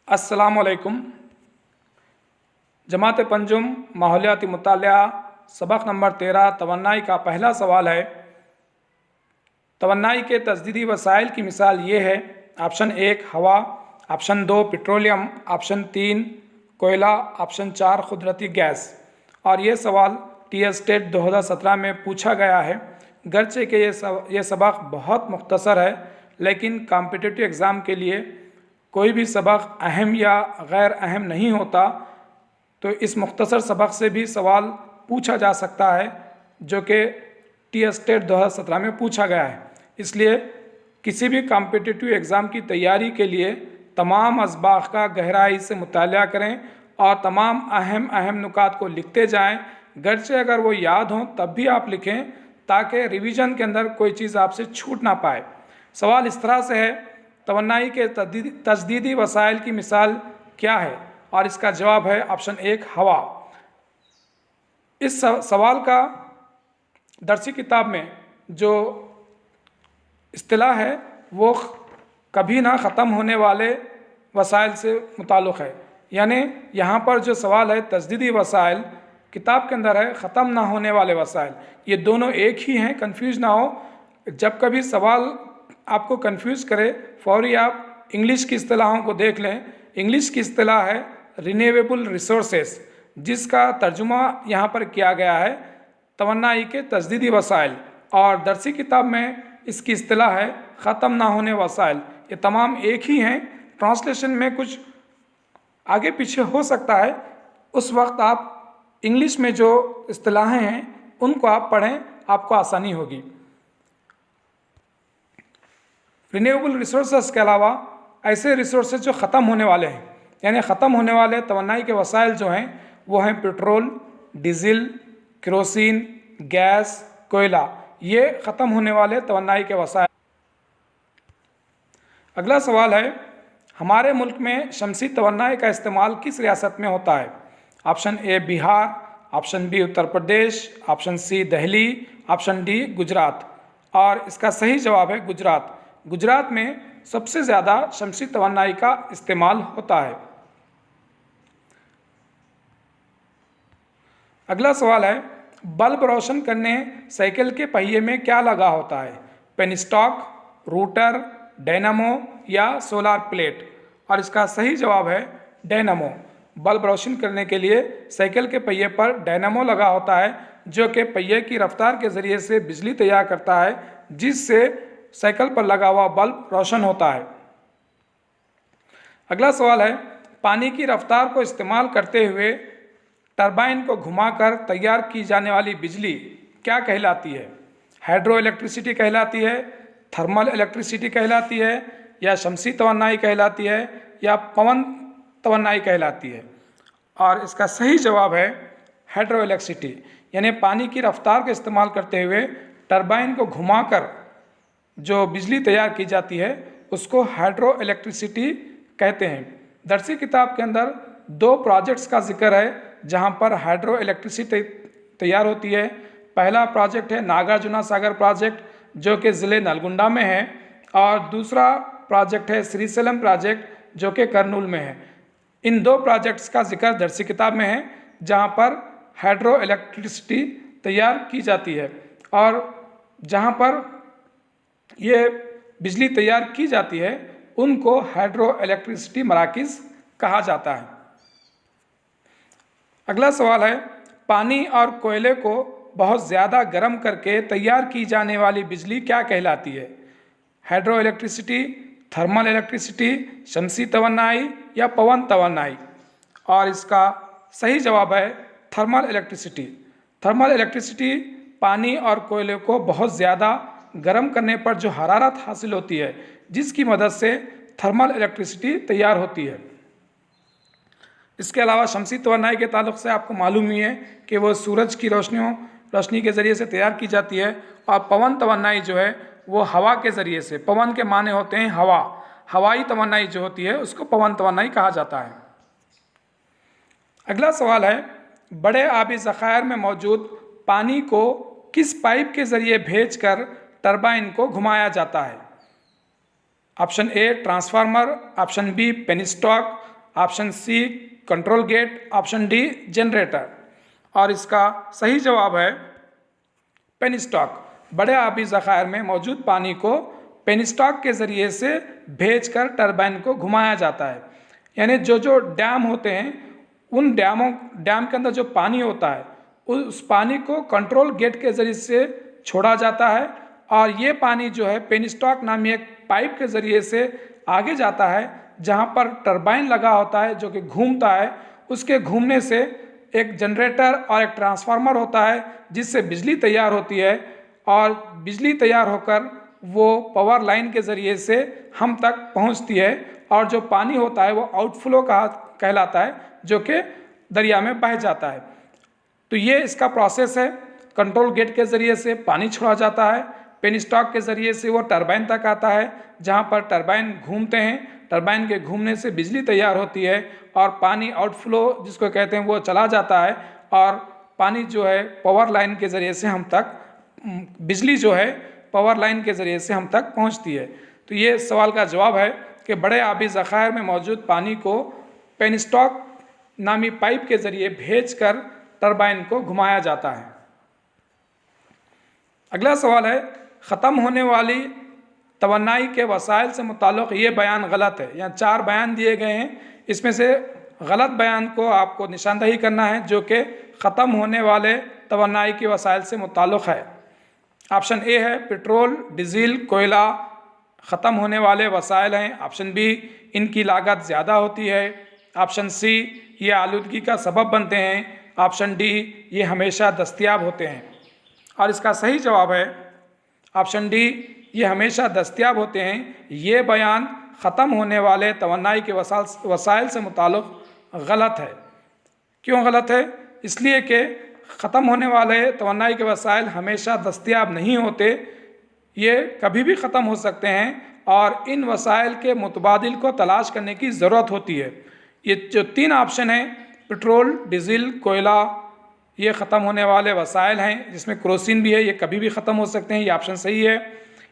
अस्सलामुअलैकुम। जमात पंजुम माहौलियाती मुतालिया सबक नंबर 13 तवन्नाई का पहला सवाल है। तवन्नाई के तजदीदी वसाइल की मिसाल ये है। ऑप्शन 1 हवा, ऑप्शन 2 पेट्रोलियम, ऑप्शन 3 कोयला, ऑप्शन 4 कुदरती गैस। और ये सवाल टी-स्टेट 2017 में पूछा गया है। गर्चे के ये सबक बहुत मुख्तसर है, लेकिन कॉम्पिटिटिव एग्ज़ाम के लिए कोई भी सबक अहम या गैर अहम नहीं होता, तो इस मुख्तसर सबक से भी सवाल पूछा जा सकता है जो कि टी-स्टेट 2017 में पूछा गया है। इसलिए किसी भी कॉम्पिटिटिव एग्ज़ाम की तैयारी के लिए तमाम असबाक़ का गहराई से मुतालिया करें और तमाम अहम नुकात को लिखते जाएं। गर्चे अगर वो याद हों तब भी आप लिखें, ताकि रिवीजन के अंदर कोई चीज़ आपसे छूट ना पाए। सवाल इस तरह से है, तवन्नाई के तजदीदी वसाइल की मिसाल क्या है? और इसका जवाब है ऑप्शन 1 हवा। इस सवाल का दरसी किताब में जो इस्तिलाह है वो कभी ना ख़त्म होने वाले वसाइल से मुताल्लिक़ है। यानी यहाँ पर जो सवाल है तजदीदी वसाइल, किताब के अंदर है ख़त्म ना होने वाले वसाइल। ये दोनों एक ही हैं, कंफ्यूज ना हो। जब कभी सवाल आपको कंफ्यूज करे, फौरी आप इंग्लिश की इस्तिलाहों को देख लें। इंग्लिश की इस्तिलाह है रिन्यूएबल रिसोर्सेस, जिसका तर्जुमा यहाँ पर किया गया है तवन्नाई के तजदीदी वसाइल, और दरसी किताब में इसकी इस्तिलाह है ख़त्म ना होने वसाइल। ये तमाम एक ही हैं। ट्रांसलेशन में कुछ आगे पीछे हो सकता है, उस वक्त आप इंग्लिश में जो इस्तिलाहें हैं उनको आप पढ़ें, आपको आसानी होगी। रिन्यूएबल रिसोर्सेस के अलावा ऐसे रिसोर्सेज जो ख़त्म होने वाले हैं, यानी ख़त्म होने वाले तवन्नाई के वसाइल जो हैं वो हैं पेट्रोल, डीजल, केरोसिन, गैस, कोयला। ये ख़त्म होने वाले तवन्नाई के वसाइल। अगला सवाल है, हमारे मुल्क में शमसी तवन्नाई का इस्तेमाल किस रियासत में होता है? Option A Bihar, option B Uttar Pradesh, option C Delhi, option D Gujarat. और इसका सही जवाब है गुजरात। गुजरात में सबसे ज़्यादा शमसी तवन्नाई का इस्तेमाल होता है। अगला सवाल है, बल्ब रोशन करने साइकिल के पहिए में क्या लगा होता है? पेनस्टॉक, रूटर, डायनामो या सोलार प्लेट। और इसका सही जवाब है डायनामो। बल्ब रोशन करने के लिए साइकिल के पहिए पर डायनामो लगा होता है, जो कि पहिए की रफ्तार के ज़रिए से बिजली तैयार करता है, जिससे साइकिल पर लगा हुआ बल्ब रोशन होता है। अगला सवाल है, पानी की रफ्तार को इस्तेमाल करते हुए टरबाइन को घुमाकर तैयार की जाने वाली बिजली क्या कहलाती है? हाइड्रो इलेक्ट्रिसिटी कहलाती है, थर्मल इलेक्ट्रिसिटी कहलाती है, या शमसी तवन्नाई कहलाती है, या पवन तवन्नाई कहलाती है? और इसका सही जवाब है हाइड्रो इलेक्ट्रिसिटी। यानी पानी की रफ्तार का इस्तेमाल करते हुए टरबाइन को घुमाकर जो बिजली तैयार की जाती है उसको हाइड्रो इलेक्ट्रिसिटी कहते हैं। दरसी किताब के अंदर 2 प्रोजेक्ट्स का जिक्र है जहां पर हाइड्रो इलेक्ट्रिसिटी तैयार होती है। पहला प्रोजेक्ट है नागार्जुना सागर प्रोजेक्ट, जो कि ज़िले नलगुंडा में है, और दूसरा प्रोजेक्ट है श्रीशैलम प्रोजेक्ट, जो कि करनूल में है। इन 2 प्रोजेक्ट्स का जिक्र दरसी किताब में है, जहां पर हाइड्रो इलेक्ट्रिसिटी तैयार की जाती है, और जहां पर ये बिजली तैयार की जाती है उनको हाइड्रो इलेक्ट्रिसिटी मराकिज़ कहा जाता है। अगला सवाल है, पानी और कोयले को बहुत ज़्यादा गर्म करके तैयार की जाने वाली बिजली क्या कहलाती है? हाइड्रो इलेक्ट्रिसिटी, थर्मल इलेक्ट्रिसिटी, शमसी तवन्नाई या पवन तवन्नाई? और इसका सही जवाब है थर्मल इलेक्ट्रिसिटी। थर्मल इलेक्ट्रिसिटी पानी और कोयले को बहुत ज़्यादा गर्म करने पर जो हरारत हासिल होती है, जिसकी मदद से थर्मल इलेक्ट्रिसिटी तैयार होती है। इसके अलावा शमसी तवन्नाई के ताल्लुक़ से आपको मालूम ही है कि वो सूरज की रोशनी के ज़रिए से तैयार की जाती है, और पवन तवन्नाई जो है वो हवा के ज़रिए से, पवन के माने होते हैं हवा, हवाई तवन्नाई जो होती है उसको पवन तवन्नाई कहा जाता है। अगला सवाल है, बड़े आबी ज़खायर में मौजूद पानी को किस पाइप के ज़रिए भेजकर टरबाइन को घुमाया जाता है? Option A transformer, option B penstock, option C control gate, option D generator. और इसका सही जवाब है पेनस्टॉक। बड़े आबी ज़खायर में मौजूद पानी को पेनस्टॉक के ज़रिए से भेजकर टरबाइन को घुमाया जाता है। यानी जो डैम होते हैं उन डैम के अंदर जो पानी होता है उस पानी को कंट्रोल गेट के ज़रिए से छोड़ा जाता है और ये पानी जो है पेनस्टॉक नामी एक पाइप के ज़रिए से आगे जाता है जहाँ पर टरबाइन लगा होता है जो कि घूमता है। उसके घूमने से एक जनरेटर और एक ट्रांसफार्मर होता है जिससे बिजली तैयार होती है और बिजली तैयार होकर वो पावर लाइन के ज़रिए से हम तक पहुंचती है और जो पानी होता है वो आउटफ्लो कहलाता है जो कि दरिया में बह जाता है। तो ये इसका प्रोसेस है। कंट्रोल गेट के ज़रिए से पानी छोड़ा जाता है, पेनस्टॉक के ज़रिए से वो टरबाइन तक आता है जहाँ पर टरबाइन घूमते हैं, टरबाइन के घूमने से बिजली तैयार होती है और पानी आउटफ्लो जिसको कहते हैं वो चला जाता है और पानी जो है पावर लाइन के ज़रिए से हम तक बिजली जो है पावर लाइन के ज़रिए से हम तक पहुंचती है। तो ये सवाल का जवाब है कि बड़े आबी ज़खायर में मौजूद पानी को पेनस्टॉक नामी पाइप के ज़रिए भेजकर टरबाइन को घुमाया जाता है। अगला सवाल है, ख़त्म होने वाली तवन्नाई के वसाइल से मुताल्लिक़ ये बयान गलत है। यहाँ 4 बयान दिए गए हैं, इसमें से गलत बयान को आपको निशानदही करना है जो कि ख़त्म होने वाले तवन्नाई के वसाइल से मुताल्लिक़ है। ऑप्शन ए है पेट्रोल, डीजल, कोयला ख़त्म होने वाले वसाइल हैं। ऑप्शन बी इनकी लागत ज़्यादा होती है। ऑप्शन सी ये आलूदगी का सबब बनते हैं। ऑप्शन डी ये हमेशा दस्तयाब होते हैं। और इसका सही जवाब है ऑप्शन डी ये हमेशा दस्तयाब होते हैं। ये बयान ख़त्म होने वाले तवन्नाई के वसाइल से मुताल्लिक़ गलत है। क्यों गलत है? इसलिए कि ख़त्म होने वाले तवन्नाई के वसाइल हमेशा दस्तयाब नहीं होते, ये कभी भी ख़त्म हो सकते हैं और इन वसाइल के मुतबादिल को तलाश करने की ज़रूरत होती है। ये जो 3 ऑप्शन हैं पेट्रोल, डीजल, कोयला, ये ख़त्म होने वाले वसाइल हैं जिसमें केरोसिन भी है, ये कभी भी ख़त्म हो सकते हैं, ये ऑप्शन सही है।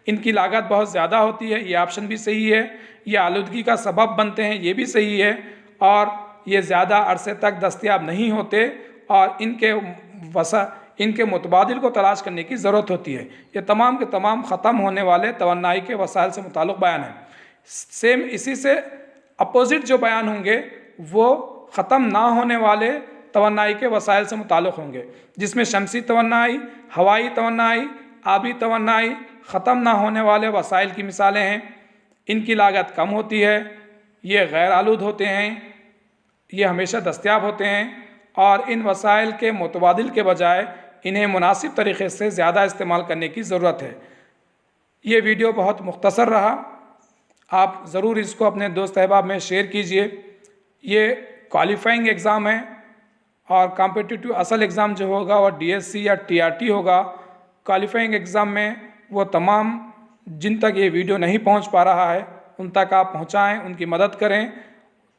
इनकी लागत बहुत ज़्यादा होती है, ये ऑप्शन भी सही है। ये आलूदगी का सबब बनते हैं, ये भी सही है। और ये ज़्यादा अरसे तक दस्तयाब नहीं होते और इनके मुतबादिल को तलाश करने की ज़रूरत होती है। ये तमाम के तमाम ख़त्म होने वाले तवन्नाई के वसाइल से मुताल्लिक़ बयान है। सेम इसी से अपोजिट जो बयान होंगे वो ख़त्म ना होने वाले तवन्नाई के वसाइल से मुताल्लिक़ होंगे, जिसमें शमसी तवन्नाई, हवाई तवन्नाई, आबी तवन्नाई ख़त्म ना होने वाले वसाइल की मिसालें हैं। इनकी लागत कम होती है, ये गैर आलूद होते हैं, ये हमेशा दस्तयाब होते हैं और इन वसाइल के मुतबादिल के बजाय इन्हें मुनासिब तरीक़े से ज़्यादा इस्तेमाल करने की ज़रूरत है। ये वीडियो बहुत मुख्तसर रहा, आप ज़रूर इसको अपने दोस्त अहबाब में शेयर कीजिए। ये क्वालिफाइंग एग्ज़ाम है और कॉम्पिटिटिव असल एग्ज़ाम जो होगा वो DSC या TRT होगा। क्वालिफाइंग एग्ज़ाम में वो तमाम जिन तक ये वीडियो नहीं पहुंच पा रहा है उन तक आप पहुंचाएं, उनकी मदद करें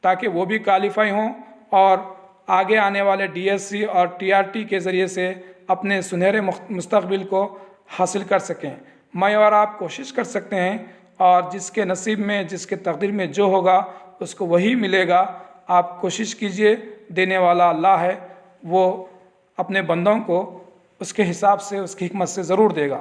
ताकि वो भी क्वालिफाई हों और आगे आने वाले DSC और TRT के ज़रिए से अपने सुनहरे मुस्तक़बिल को हासिल कर सकें। मैं और आप कोशिश कर सकते हैं और जिसके नसीब में, जिसके तकदीर में जो होगा उसको वही मिलेगा। आप कोशिश कीजिए, देने वाला अल्लाह है, वो अपने बंदों को उसके हिसाब से, उसकी हिकमत से ज़रूर देगा।